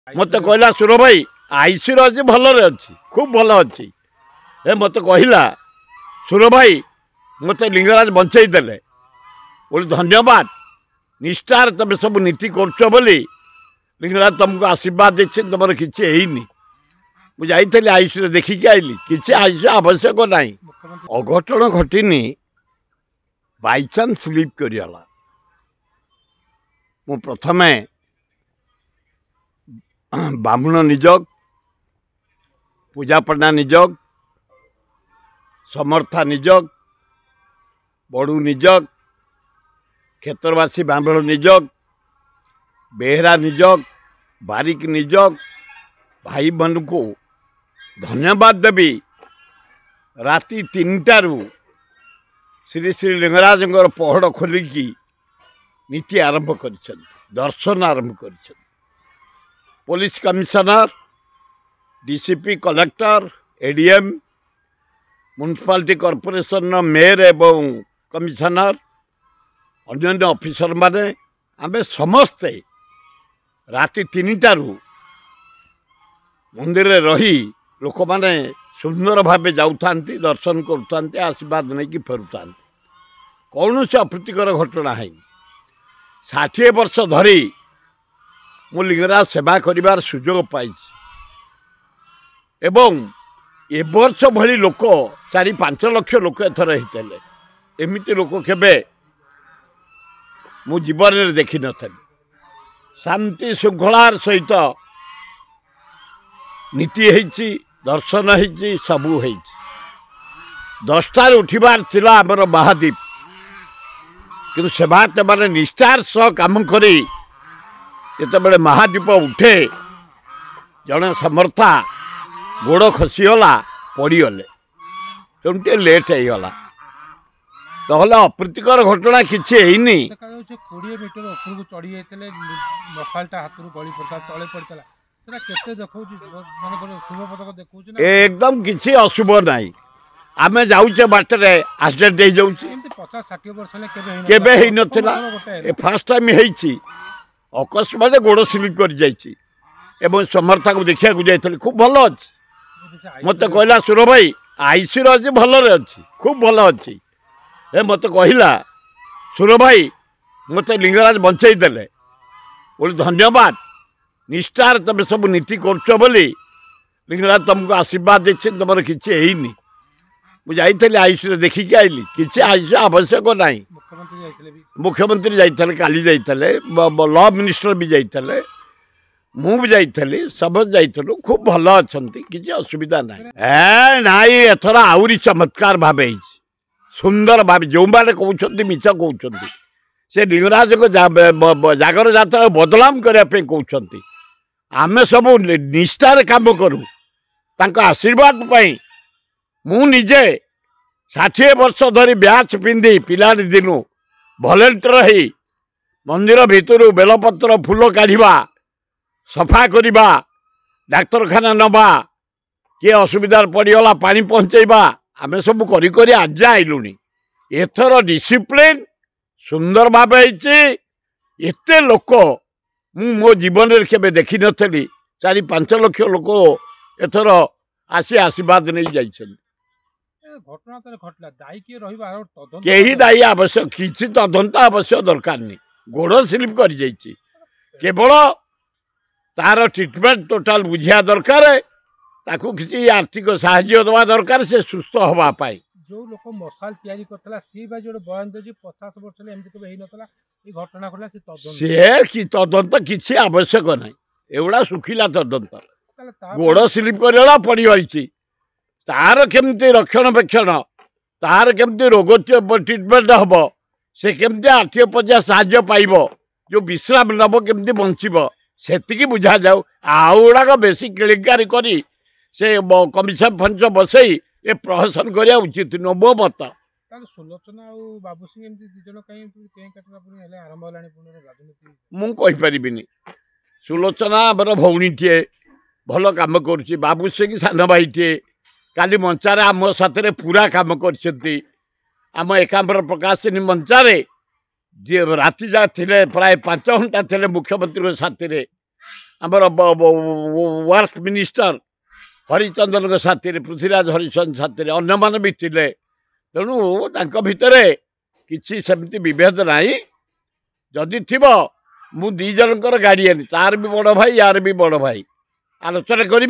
मत कहला सुर भाई आईसी अच्छी भलरे अच्छी खूब भल अच्छी ए मत कहला सुर भाई मत लिंगराज बंचई देले बोली धन्यवाद निष्ठार तुम सब नीति कर बोली लिंगराज तुमको आशीर्वाद देते तुम किसी मुझे आईसी देखिकी आईली किसी आईसी आवश्यक ना अघटन घटनी बाईचान्स स्लीप करगला मु प्रथमे बामुण निजोग पूजा पण्डा निजोग समर्था निजोग बड़ू निजोग क्षेत्रवासी बामुण निजोग बेहरा निजोग बारिक निजोग भाई बहन को धन्यवाद देवी राति 3टारू श्री श्री लिंगराज पहड़ खोलिकी नीति आरंभ कर दर्शन आरंभ कर police commissioner DCP collector ADM municipality corporation mayor एवं कमिशनर अन्य ऑफिसर माने आमे समस्ते राति 3टारू मंदिर रही लोक माने सुंदर भावे जाऊँ दर्शन करुँच आशीर्वाद नहीं कि फेरुता कौन से अप्रीतिकर घटना है 60 वर्ष धरी मु लिंगराज सेवा करिवार सुजोग पाई एवं ए वर्ष भली लोक 4-5 लाख लोक एथर होते एमती लोक केबे मु जीवन में देखी नी शांति श्रृंखलार सहित नीति है दर्शन है सबू है 10टार उठिबार थिला आमर महादीप कि सेवा मैंने निष्ठार सह काम करी जिते महादीप उठे जड़े समर्था गोड़ खसीगला पड़गले तेणु लेट होगला तो अप्रीतिकर घटना किसी है 20 मीटर ऊपर चढ़ी जाते मशालटा हाथ गली पड़ता तले पड़ता एकदम किसी अशुभ नाई आमे जाऊे बाटे एक्सीडेंट हो जाऊे फर्स्ट टाइम है अकस्मात गोड़ स्लिप कर जाइए समर्था को देखा जाइए खूब भल अच्छी मत कहला सुर भाई आईसी अच्छी भलरे अच्छी खूब भल अच्छी ए मत कहला सुर भाई मत लिंगराज बंचई देले बोली धन्यवाद निष्ठार तुम सब नीति कर बोली लिंगराज तुमको आशीर्वाद देते तुम किसी मुझे आईसी देखिकी आईली किसी आईसी आवश्यक ना मुख्यमंत्री जाइए काली जाइए लॉ मिनिस्टर भी जाइए मु भी जाइए सब जाइलु खूब भल अच्छा किसी असुविधा ना नाई एथर आहरी चमत्कार भाव सुंदर भाव जो मैंने कहते मिछ कहते से लिंगराज को जागर जात्रा बदनाम करने कहते आमे सब निष्ठार काम करूँ आशीर्वाद पाई मु निजे 60 वर्ष धरी ब्याच पिंधि पिला दिनु भलेंटियर ही मंदिर भितर बेलपत्र फूल काढ़ा सफा करवा डाक्तरखाना नवा किए असुविधा पड़गला पानी पहुँचेबा आम सब करी आज आइलुनी एथर डिसिप्लिन सुंदर भाव एते लोक मु मो जीवन में केबे देखी नी 4-5 लाख लोक एथर आसी आशीर्वाद नहीं जाइछन कहीं दायी आवश्यक किसी तदंत आवश्यक दरकार नहीं गोड़ स्लिप कर केवल तार ट्रिटमेंट टोटाल बुझा दरकार ताकू किसी आर्थिक साहाय्य दवा दरकार से सुस्थ होवाई जो लोक मशाल तैयारी करथला सी बा जो बयान दे 50 वर्ष ले एमती केबे हे नथला ई घटना घटला से तदंत से कि तदंत किसी आवश्यक नहीं एवडा सुखिला तदंत गोड़ स्लिप करला पड़ी होईची तार केमती रक्षणवेक्षण तार केमती रोग ट्रिटमेंट हम से केमती आर्थिक पर्याय साहाय्य पाइब जो विश्राम नब केमती बंचब से बुझा जाऊ आउड़ाक बेसी किलिकारी करी से कमिशन फंड बसई ए प्रहसन करिया उचित न मो मत सुलोचना और बाबू सिंह एमती दिजन कहीं कटरा पुणी हेले आरंभ होलानी पुणी राजनीति मु कहि परिबिनी सुलोचना हमर भौणीटे भल काम करुच्ची बाबू सिंह सान भाईटे काली मंचार आम साथ पूरा काम करम एकांबर प्रकाशिनी मंचारे जी राति जा थे प्राय 5 घंटा थे मुख्यमंत्री साथी आमर वार्क मिनिस्टर हरिचंद्रन साथी पृथ्वीराज हरिचंद्र साथी अन्य मान भी थे तेणु भितर किसी सेमती विभेद नहीं जदि थी मु दी जनकर गार्डियन तार भी बड़ भाई यार भी बड़ भाई आलोचना करी